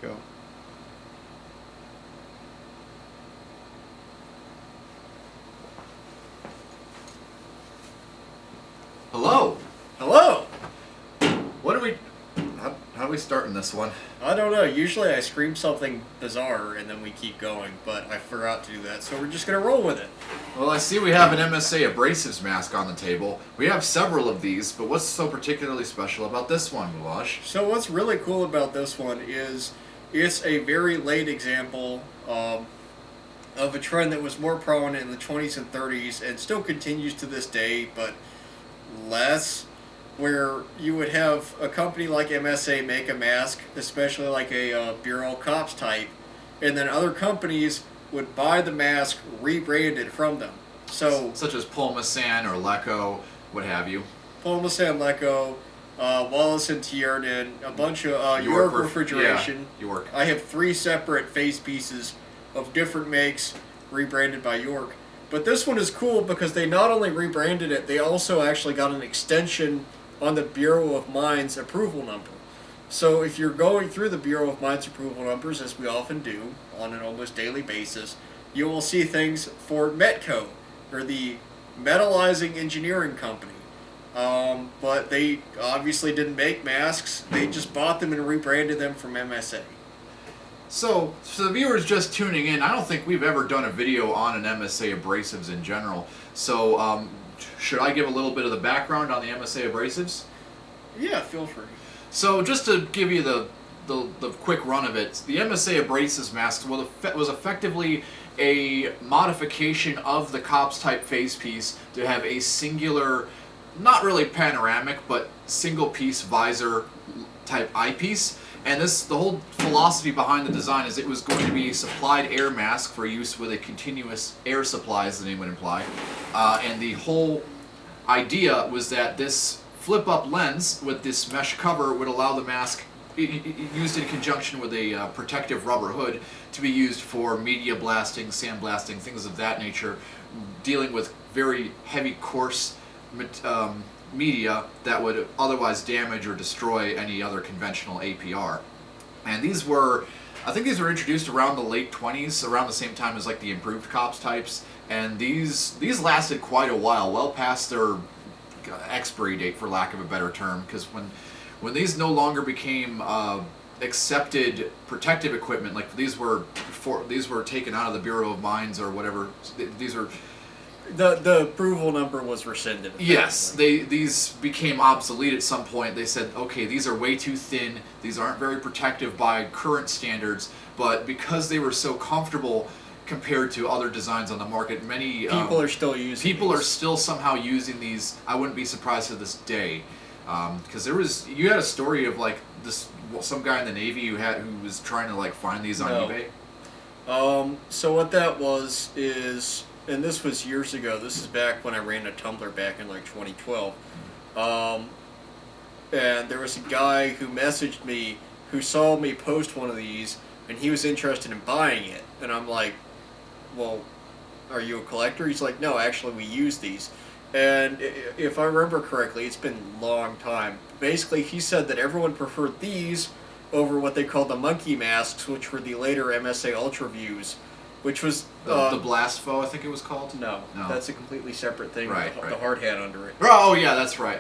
Go. Hello. Hello! What are we? How are we starting this one? I don't know. Usually I scream something bizarre and then we keep going, but I forgot to do that, so we're just going to roll with it. Well, I see we have an MSA abrasives mask on the table. We have several of these, but what's so particularly special about this one, Milosh? So what's really cool about this one is it's a very late example of a trend that was more prominent in the 20s and 30s and still continues to this day, but less, where you would have a company like MSA make a mask, especially like a Bureau Cops type, and then other companies would buy the mask, rebrand it from them. So Such as Polmasan or Leco, what have you. Polmasan, Leco, Wallace and Tiernan, a bunch of York Refrigeration. Yeah, York. I have 3 separate face pieces of different makes rebranded by York. But this one is cool because they not only rebranded it, they also actually got an extension on the Bureau of Mines approval number. So if you're going through the Bureau of Mines approval numbers, as we often do on an almost daily basis, you will see things for Metco, or the Metallizing Engineering Company. But they obviously didn't make masks. They just bought them and rebranded them from MSA. So the viewers just tuning in, I don't think we've ever done a video on an MSA abrasives in general. So should I give a little bit of the background on the MSA abrasives? Yeah, feel free. So just to give you the quick run of it, the MSA abrasives mask was effectively a modification of the Cops type face piece to have a singular, not really panoramic, but single piece visor type eyepiece. And the whole philosophy behind the design is it was going to be a supplied air mask for use with a continuous air supply, as the name would imply. And the whole idea was that this flip-up lens with this mesh cover would allow the mask, used in conjunction with a protective rubber hood, to be used for media blasting, sandblasting, things of that nature, dealing with very heavy, coarse media that would otherwise damage or destroy any other conventional APR. And these were, I think these were introduced around the late 20s, around the same time as like the improved Cops types, and these lasted quite a while, well past their expiry date, for lack of a better term, because when these no longer became accepted protective equipment, like these were taken out of the Bureau of Mines or whatever, these are The approval number was rescinded. Yes, these became obsolete at some point. They said, okay, these are way too thin, these aren't very protective by current standards, but because they were so comfortable compared to other designs on the market, many people are still using People these. are still somehow using these. I wouldn't be surprised to this day. Because you had a story of like some guy in the Navy who was trying to like find these on eBay. So what that was is, and this was years ago, this is back when I ran a Tumblr back in like 2012, and there was a guy who messaged me who saw me post one of these, and he was interested in buying it, and I'm like, well, are you a collector? He's like, no, actually we use these. And if I remember correctly, it's been a long time. Basically, he said that everyone preferred these over what they called the monkey masks, which were the later MSA Ultra Views, which was the Blast Foe, I think it was called. No, that's a completely separate thing. Right, with right. The hard hat under it. Oh yeah, that's right.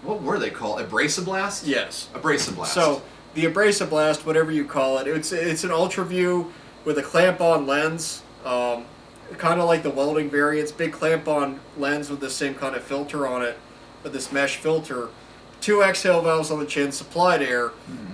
What were they called? Abrasive Blast? Yes. Abrasive Blast. So the Abrasive Blast, whatever you call it, it's an Ultra View with a clamp-on lens, kind of like the welding variants. Big clamp-on lens with the same kind of filter on it, with this mesh filter. 2 exhale valves on the chin, supplied air,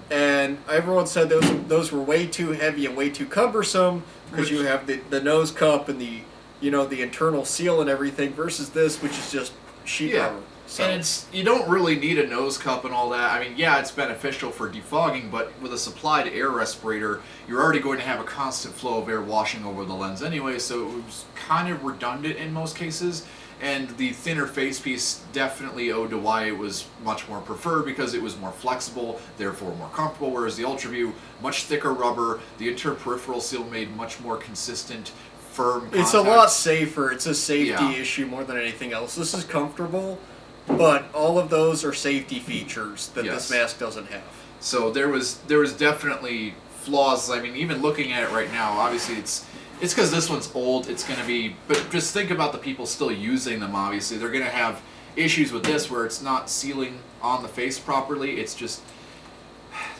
and everyone said those were way too heavy and way too cumbersome because you have the nose cup and the internal seal and everything versus this, which is just sheet rubber. So. And you don't really need a nose cup and all that. I mean, yeah, it's beneficial for defogging, but with a supplied air respirator, you're already going to have a constant flow of air washing over the lens anyway, so it was kind of redundant in most cases. And the thinner face piece definitely owed to why it was much more preferred, because it was more flexible, therefore more comfortable, whereas the Ultraview, much thicker rubber, the interperipheral seal made much more consistent, firm contact. It's a lot safer. It's a safety issue more than anything else. This is comfortable, but all of those are safety features that this mask doesn't have. So there was definitely flaws. I mean, even looking at it right now, obviously it's because this one's old. It's going to be, but just think about the people still using them. Obviously, they're going to have issues with this where it's not sealing on the face properly. It's just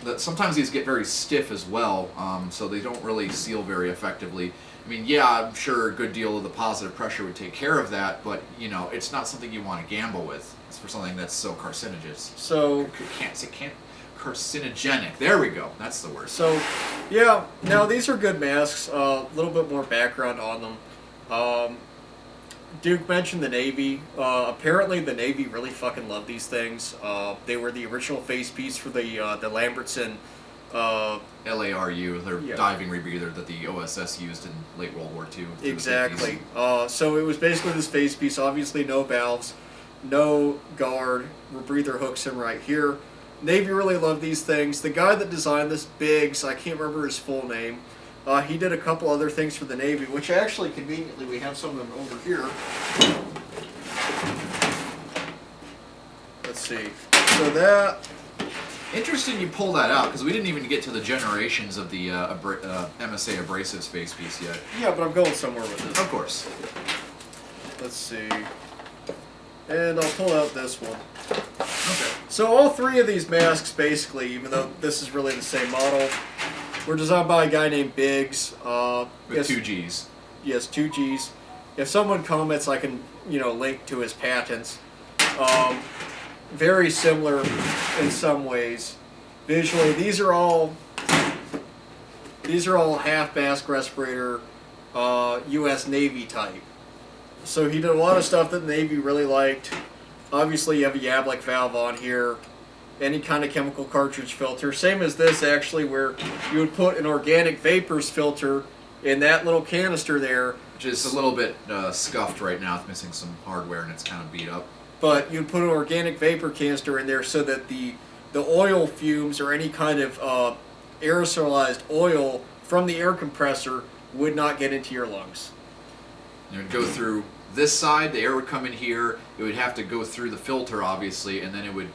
that sometimes these get very stiff as well, so they don't really seal very effectively. I mean, yeah, I'm sure a good deal of the positive pressure would take care of that, but you know, it's not something you want to gamble with. It's for something that's so carcinogenous. So Can't carcinogenic. There we go. That's the word. So, yeah. Now these are good masks. A little bit more background on them. Duke mentioned the Navy. Apparently, the Navy really fucking loved these things. They were the original face piece for the Lambertson. LARU, their Yeah. diving rebreather that the OSS used in late World War II. Exactly. So it was basically this face piece. Obviously, no valves, no guard. Rebreather hooks in right here. Navy really loved these things. The guy that designed this, Biggs, I can't remember his full name. He did a couple other things for the Navy, which actually, conveniently, we have some of them over here. Let's see. So that... Interesting you pull that out, because we didn't even get to the generations of the MSA abrasive face piece yet. Yeah, but I'm going somewhere with this. Of course. Let's see. And I'll pull out this one. Okay. So all three of these masks, basically, even though this is really the same model, were designed by a guy named Biggs. With two G's. Yes, 2 G's. If someone comments, I can, link to his patents. Very similar in some ways. Visually, these are all half mask respirator, U.S. Navy type. So he did a lot of stuff that the Navy really liked. Obviously, you have a Yablick valve on here. Any kind of chemical cartridge filter. Same as this, actually, where you would put an organic vapors filter in that little canister there. Which is a little bit scuffed right now. It's missing some hardware and it's kind of beat up. But you'd put an organic vapor canister in there so that the oil fumes or any kind of aerosolized oil from the air compressor would not get into your lungs. It would go through this side, the air would come in here, it would have to go through the filter, obviously, and then it would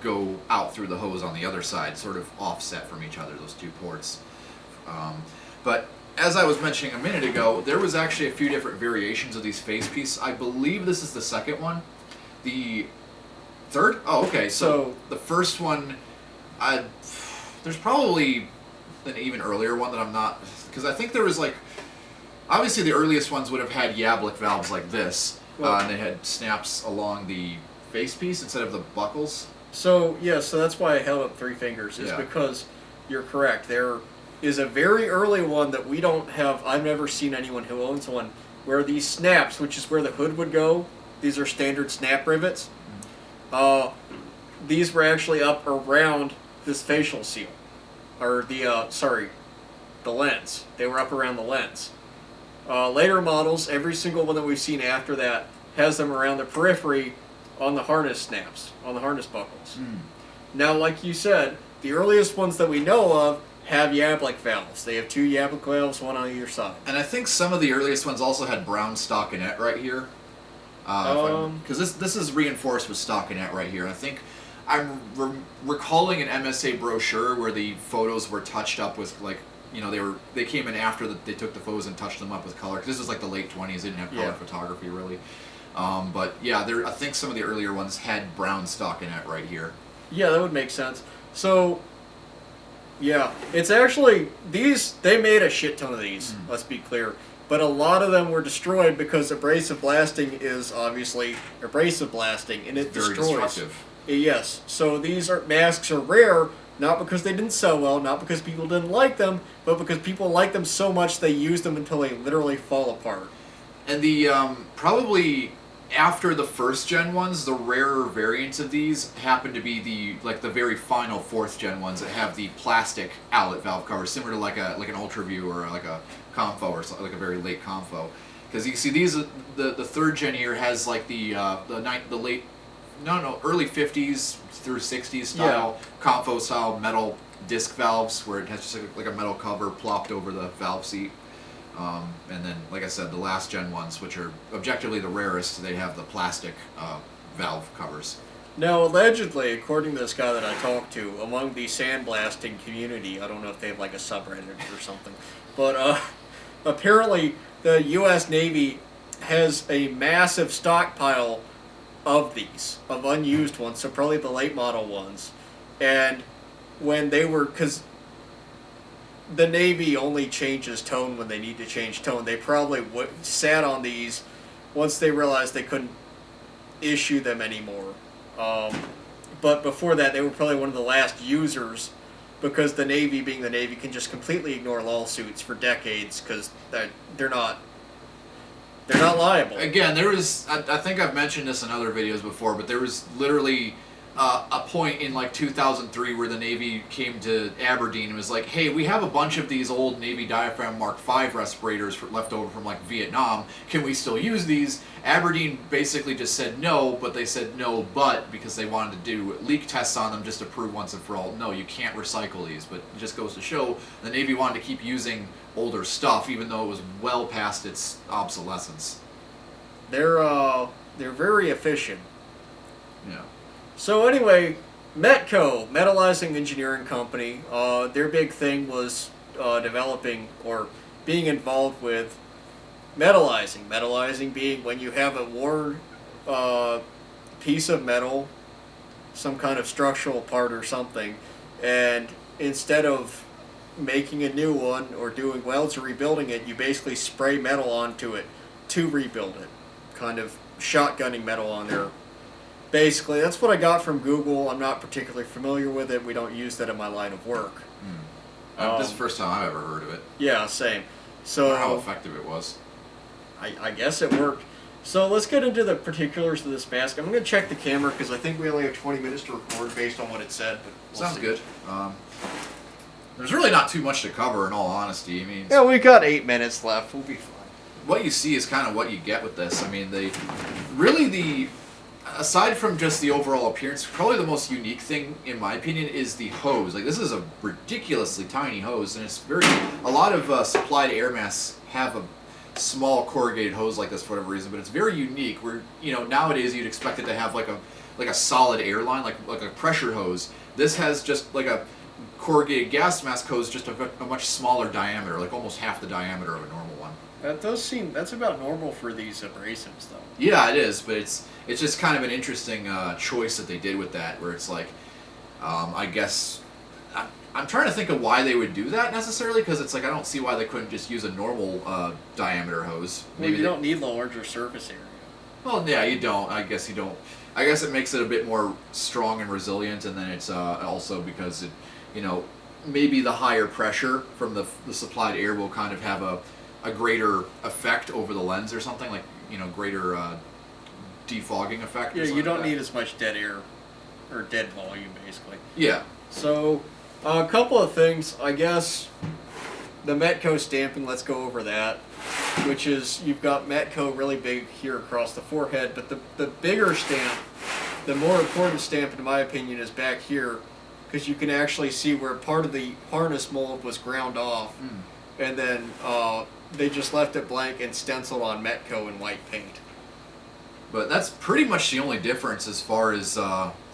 go out through the hose on the other side, sort of offset from each other, those two ports. But as I was mentioning a minute ago, there was actually a few different variations of these face pieces. I believe this is the second one. The third? Oh, okay. So the first one, there's probably an even earlier one that I'm not, because I think there was obviously the earliest ones would have had Yablick valves like this, and they had snaps along the face piece instead of the buckles. So that's why I held up 3 fingers, is because you're correct. There is a very early one that we don't have. I've never seen anyone who owns one, where these snaps, which is where the hood would go, these are standard snap rivets. These were actually up around this facial seal, or the lens. They were up around the lens. Later models, every single one that we've seen after that has them around the periphery on the harness snaps, on the harness buckles. Now, like you said, the earliest ones that we know of have Yablick valves. They have 2 Yablick valves, one on either side. And I think some of the earliest ones also had brown stockinette right here. Because this is reinforced with stockinette right here. I think I'm recalling an MSA brochure where the photos were touched up with they came in after they took the photos and touched them up with color. Cause this was like the late 20s. They didn't have color photography really. But yeah, I think some of the earlier ones had brown stockinette right here. Yeah, that would make sense. So, yeah, it's actually they made a shit ton of these. Let's be clear. But a lot of them were destroyed because abrasive blasting is obviously abrasive blasting, and it Very destroys. destructive. Yes. So these masks are rare, not because they didn't sell well, not because people didn't like them, but because people like them so much they use them until they literally fall apart. And the probably after the first gen ones, the rarer variants of these happen to be the very final 4th gen ones that have the plastic outlet valve cover, similar to like an UltraView or like a Confo or something, like a very late Confo. Because you see these, the 3rd gen here has like the early 50s through 60s style Confo style metal disc valves where it has just like a metal cover plopped over the valve seat. And then, like I said, the last gen ones, which are objectively the rarest, they have the plastic valve covers. Now, allegedly, according to this guy that I talked to, among the sandblasting community, I don't know if they have like a subreddit or something, but apparently the U.S. Navy has a massive stockpile of these, of unused ones, so probably the late model ones. And when they were, because the Navy only changes tone when they need to change tone, they probably sat on these once they realized they couldn't issue them anymore. But before that, they were probably one of the last users because the Navy, being the Navy, can just completely ignore lawsuits for decades because they're not liable. Again, there was, I think I've mentioned this in other videos before, but there was literally a point in like 2003 where the Navy came to Aberdeen and was like, hey, we have a bunch of these old Navy diaphragm Mark V respirators left over from like Vietnam. Can we still use these? Aberdeen basically just said no, but they said no, but because they wanted to do leak tests on them just to prove once and for all, no, you can't recycle these. But it just goes to show the Navy wanted to keep using older stuff even though it was well past its obsolescence. They're very efficient. Yeah. So anyway, Metco, Metallizing Engineering Company, their big thing was developing or being involved with metallizing. Metallizing being when you have a worn piece of metal, some kind of structural part or something, and instead of making a new one or doing welds or rebuilding it, you basically spray metal onto it to rebuild it. Kind of shotgunning metal on there. Basically, that's what I got from Google. I'm not particularly familiar with it. We don't use that in my line of work. This is the first time I've ever heard of it. Yeah, same. I So wonder how effective it was. I guess it worked. So let's get into the particulars of this mask. I'm going to check the camera because I think we only have 20 minutes to record based on what it said. But we'll Sounds see. good. There's really not too much to cover in all honesty. I mean, Yeah, we've got 8 minutes left. We'll be fine. what you see is kind of what you get with this. I mean, aside from just the overall appearance, probably the most unique thing, in my opinion, is the hose. Like, this is a ridiculously tiny hose, and it's a lot of supplied air masks have a small corrugated hose like this for whatever reason, but it's very unique. Where, nowadays you'd expect it to have like a solid air line, like a pressure hose. This has just like a corrugated gas mask hose, just a much smaller diameter, like almost half the diameter of a normal one. That's about normal for these abrasives, though. Yeah, it is, but it's just kind of an interesting choice that they did with that, where it's like, I guess, I'm trying to think of why they would do that necessarily, because it's like I don't see why they couldn't just use a normal diameter hose. Well, you don't need the larger surface area. Well, yeah, you don't. I guess you don't. I guess it makes it a bit more strong and resilient, and then it's also because it, maybe the higher pressure from the supplied air will kind of have a greater effect over the lens or something, like, greater defogging effect. Yeah, or you don't like need as much dead air or dead volume, basically. Yeah. So, a couple of things. I guess the Metco stamping, let's go over that, which is you've got Metco really big here across the forehead, but the bigger stamp, the more important stamp in my opinion, is back here, because you can actually see where part of the harness mold was ground off, and then they just left it blank and stenciled on Metco in white paint. But that's pretty much the only difference as far as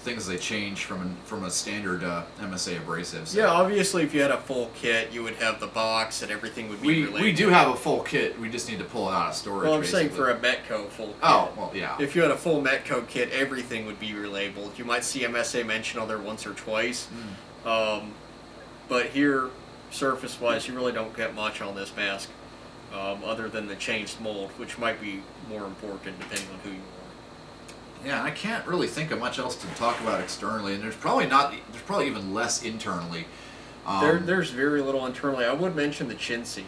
things they change from a standard MSA abrasive. So Yeah, obviously if you had a full kit, you would have the box and everything would be related. we do have a full kit. We just need to pull it out of storage. Well, I'm basically. saying for a Metco full kit. Oh, well, yeah. If you had a full Metco kit, everything would be relabeled. You might see MSA mentioned on there once or twice. But here, surface-wise, you really don't get much on this mask, other than the changed mold, which might be more important depending on who you are. Yeah, I can't really think of much else to talk about externally, and there's probably even less internally. There's very little internally. I would mention the chin seam.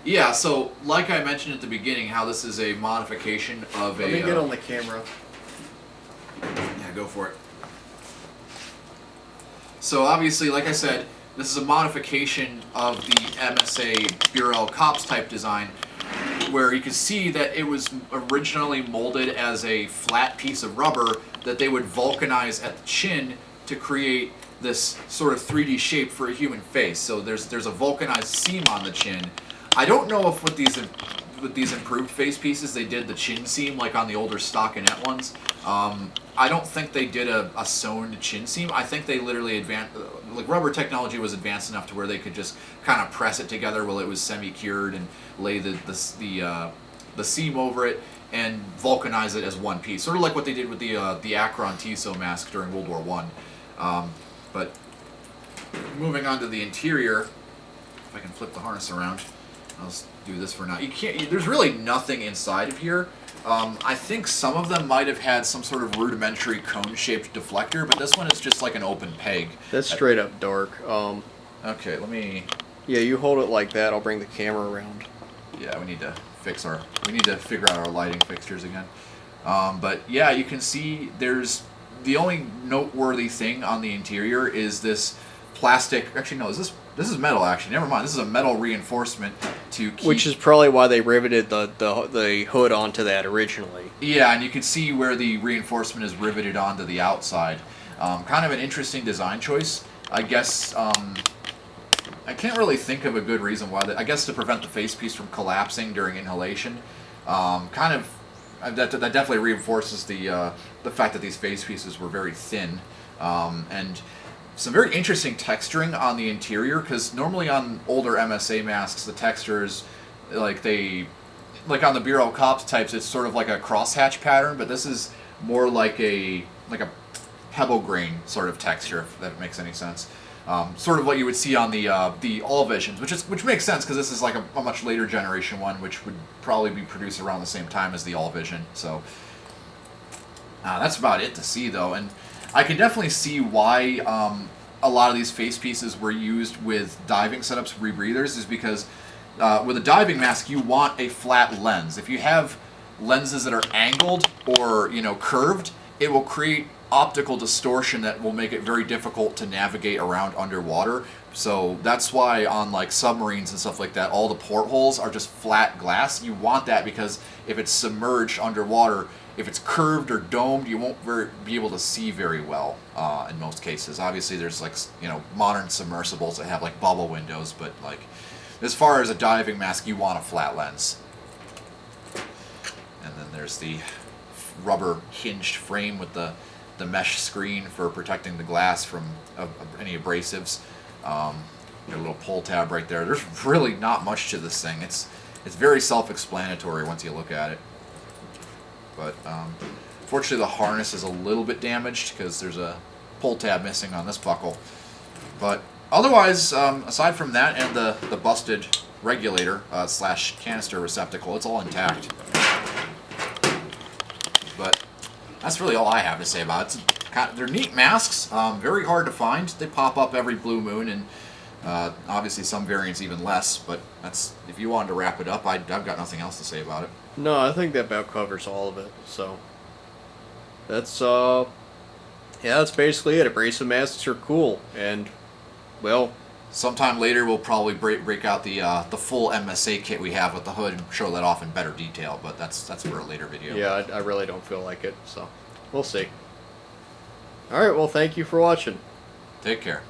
Yeah, so like I mentioned at the beginning, how this is a modification of Let me get on the camera. Yeah, go for it. So obviously, like I said, this is a modification of the MSA Burrell Cops type design, where you can see that it was originally molded as a flat piece of rubber that they would vulcanize at the chin to create this sort of 3D shape for a human face. So there's a vulcanized seam on the chin. I don't know if with these improved face pieces they did the chin seam like on the older stockinette ones, I don't think they did a sewn chin seam. I think they literally advanced, like rubber technology was advanced enough to where they could just kind of press it together while it was semi-cured and lay the seam over it and vulcanize it as one piece, sort of like what they did with the Akron Tissot mask during World War One. But moving on to the interior, if I can flip the harness around, I'll just do this for now. You can't. There's really nothing inside of here. I think some of them might have had some sort of rudimentary cone-shaped deflector, but this one is just like an open peg. That's straight up dark. Okay, let me. Yeah, you hold it like that. I'll bring the camera around. Yeah, we need to figure out our lighting fixtures again. But yeah, you can see there's the only noteworthy thing on the interior is this plastic. Actually, no, this is metal. Actually, never mind. This is a metal reinforcement to keep. Which is probably why they riveted the hood onto that originally. Yeah, and you can see where the reinforcement is riveted onto the outside. Kind of an interesting design choice, I guess. I can't really think of a good reason why. I guess to prevent the facepiece from collapsing during inhalation. That definitely reinforces the fact that these face pieces were very thin, and some very interesting texturing on the interior. Because normally on older MSA masks, the textures like on the Bureau Cops types, it's sort of like a crosshatch pattern, but this is more like a pebble grain sort of texture, if that makes any sense. Sort of what you would see on the All Visions, which makes sense because this is like a much later generation one, which would probably be produced around the same time as the All Vision. So that's about it to see though, and I can definitely see why a lot of these face pieces were used with diving setups, rebreathers, is because with a diving mask you want a flat lens. If you have lenses that are angled or curved, it will create optical distortion that will make it very difficult to navigate around underwater. So that's why on like submarines and stuff like that, all the portholes are just flat glass. You want that because if it's submerged underwater, if it's curved or domed, you won't be able to see very well in most cases. Obviously there's like modern submersibles that have like bubble windows, but like as far as a diving mask, you want a flat lens. And then there's the rubber hinged frame with the mesh screen for protecting the glass from any abrasives. Got a little pull tab right there. There's really not much to this thing. It's very self-explanatory once you look at it. But fortunately the harness is a little bit damaged because there's a pull tab missing on this buckle. But otherwise, aside from that and the busted regulator / canister receptacle, it's all intact. But that's really all I have to say about it. They're neat masks, very hard to find. They pop up every blue moon, and obviously some variants even less. But that's if you wanted to wrap it up, I've got nothing else to say about it. No, I think that about covers all of it. So that's that's basically it. Abrasive masks are cool, and well, sometime later we'll probably break out the full MSA kit we have with the hood and show that off in better detail. But that's for a later video. Yeah, I really don't feel like it. So we'll see. All right. Well, thank you for watching. Take care.